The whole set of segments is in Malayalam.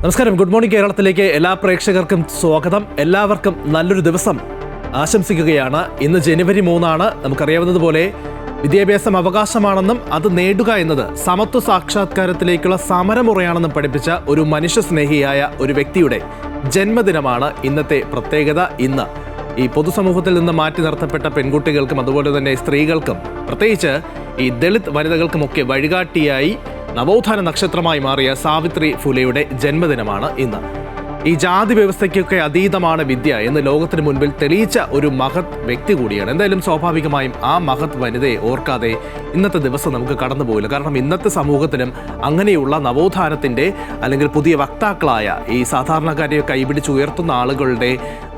നമസ്കാരം. ഗുഡ് മോർണിംഗ് കേരളത്തിലേക്ക് എല്ലാ പ്രേക്ഷകർക്കും സ്വാഗതം. എല്ലാവർക്കും നല്ലൊരു ദിവസം ആശംസിക്കുകയാണ്. ഇന്ന് ജനുവരി 3 നമുക്കറിയാവുന്നതുപോലെ വിദ്യാഭ്യാസം അവകാശമാണെന്നും അത് നേടുക എന്നത് സമത്വ സാക്ഷാത്കാരത്തിലേക്കുള്ള സമരമുറയാണെന്നും പഠിപ്പിച്ച ഒരു മനുഷ്യസ്നേഹിയായ ഒരു വ്യക്തിയുടെ ജന്മദിനമാണ് ഇന്നത്തെ പ്രത്യേകത. ഇന്ന് ഈ പൊതുസമൂഹത്തിൽ നിന്ന് മാറ്റി നിർത്തപ്പെട്ട പെൺകുട്ടികൾക്കും അതുപോലെ തന്നെ സ്ത്രീകൾക്കും, പ്രത്യേകിച്ച് ഈ ദളിത് വനിതകൾക്കുമൊക്കെ വഴികാട്ടിയായി നവോത്ഥാന നക്ഷത്രമായി മാറിയ സാവിത്രി ഫുലെയുടെ ജന്മദിനമാണ് ഇന്ന്. ഈ ജാതി വ്യവസ്ഥയ്ക്കൊക്കെ അതീതമാണ് വിദ്യ എന്ന് ലോകത്തിന് മുൻപിൽ തെളിയിച്ച ഒരു മഹത് വ്യക്തി കൂടിയാണ്. എന്തായാലും സ്വാഭാവികമായും ആ മഹത് വനിതയെ ഓർക്കാതെ ഇന്നത്തെ ദിവസം നമുക്ക് കടന്നു പോകില്ല. കാരണം ഇന്നത്തെ സമൂഹത്തിലും അങ്ങനെയുള്ള നവോത്ഥാനത്തിൻ്റെ അല്ലെങ്കിൽ പുതിയ വക്താക്കളായ ഈ സാധാരണക്കാരെ കൈപിടിച്ചുയർത്തുന്ന ആളുകളുടെ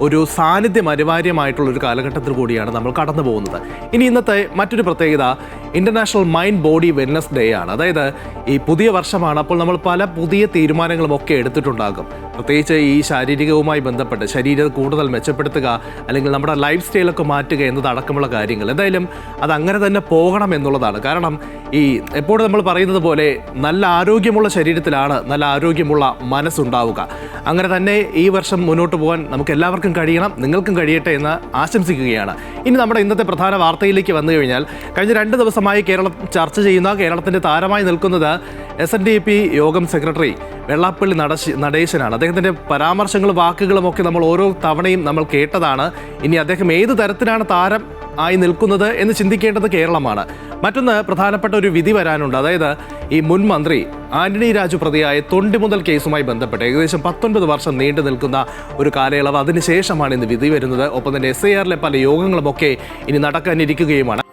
ഒരു സാന്നിധ്യം അനിവാര്യമായിട്ടുള്ളൊരു കാലഘട്ടത്തിൽ കൂടിയാണ് നമ്മൾ കടന്നു പോകുന്നത്. ഇനി ഇന്നത്തെ മറ്റൊരു പ്രത്യേകത international mind body wellness day ആണ്. അതായത് ഈ പുതിയ വർഷമാണ്. അപ്പോൾ നമ്മൾ പല പുതിയ തീരുമാനങ്ങളും ഒക്കെ എടുത്തിട്ടുണ്ടാകും. പ്രത്യേകിച്ച് ഈ ശാരീരികവുമായി ബന്ധപ്പെട്ട് ശരീരം കൂടുതൽ മെച്ചപ്പെടുത്തുക അല്ലെങ്കിൽ നമ്മുടെ ലൈഫ് സ്റ്റൈലൊക്കെ മാറ്റുക എന്നതടക്കമുള്ള കാര്യങ്ങൾ. എന്തായാലും അത് അങ്ങനെ തന്നെ പോകണം എന്നുള്ളതാണ്. കാരണം ഈ എപ്പോഴും നമ്മൾ പറയുന്നത് പോലെ നല്ല ആരോഗ്യമുള്ള ശരീരത്തിലാണ് നല്ല ആരോഗ്യമുള്ള മനസ്സുണ്ടാവുക. അങ്ങനെ തന്നെ ഈ വർഷം മുന്നോട്ട് പോകാൻ നമുക്ക് എല്ലാവർക്കും കഴിയണം, നിങ്ങൾക്കും കഴിയട്ടെ എന്ന് ആശംസിക്കുകയാണ്. ഇനി നമ്മുടെ ഇന്നത്തെ പ്രധാന വാർത്തയിലേക്ക് വന്നു കഴിഞ്ഞാൽ, കഴിഞ്ഞ 2 ദിവസമായി കേരളം ചർച്ച ചെയ്യുന്ന, കേരളത്തിൻ്റെ താരമായി നിൽക്കുന്നത് SNDP യോഗം സെക്രട്ടറി വെള്ളാപ്പള്ളി നടേശനാണ്. അദ്ദേഹത്തിൻ്റെ പരാമർശങ്ങളും വാക്കുകളും ഒക്കെ നമ്മൾ ഓരോ തവണയും നമ്മൾ കേട്ടതാണ്. ഇനി അദ്ദേഹം ഏത് തരത്തിലാണ് താരം ആയി നിൽക്കുന്നത് എന്ന് ചിന്തിക്കേണ്ടത് കേരളമാണ്. മറ്റൊന്ന്, പ്രധാനപ്പെട്ട ഒരു വിധി വരാനുണ്ട്. അതായത് ഈ മുൻ മന്ത്രി ആന്റണി രാജു പ്രതിയായ തൊണ്ടിമുതൽ കേസുമായി ബന്ധപ്പെട്ട് ഏകദേശം 19 വർഷം നീണ്ടു നിൽക്കുന്ന ഒരു കാലയളവ്, അതിനുശേഷമാണ് ഇന്ന് വിധി വരുന്നത്. ഒപ്പം തന്നെ SIRലെ പല യോഗങ്ങളുമൊക്കെ ഇനി നടക്കാനിരിക്കുകയുമാണ്.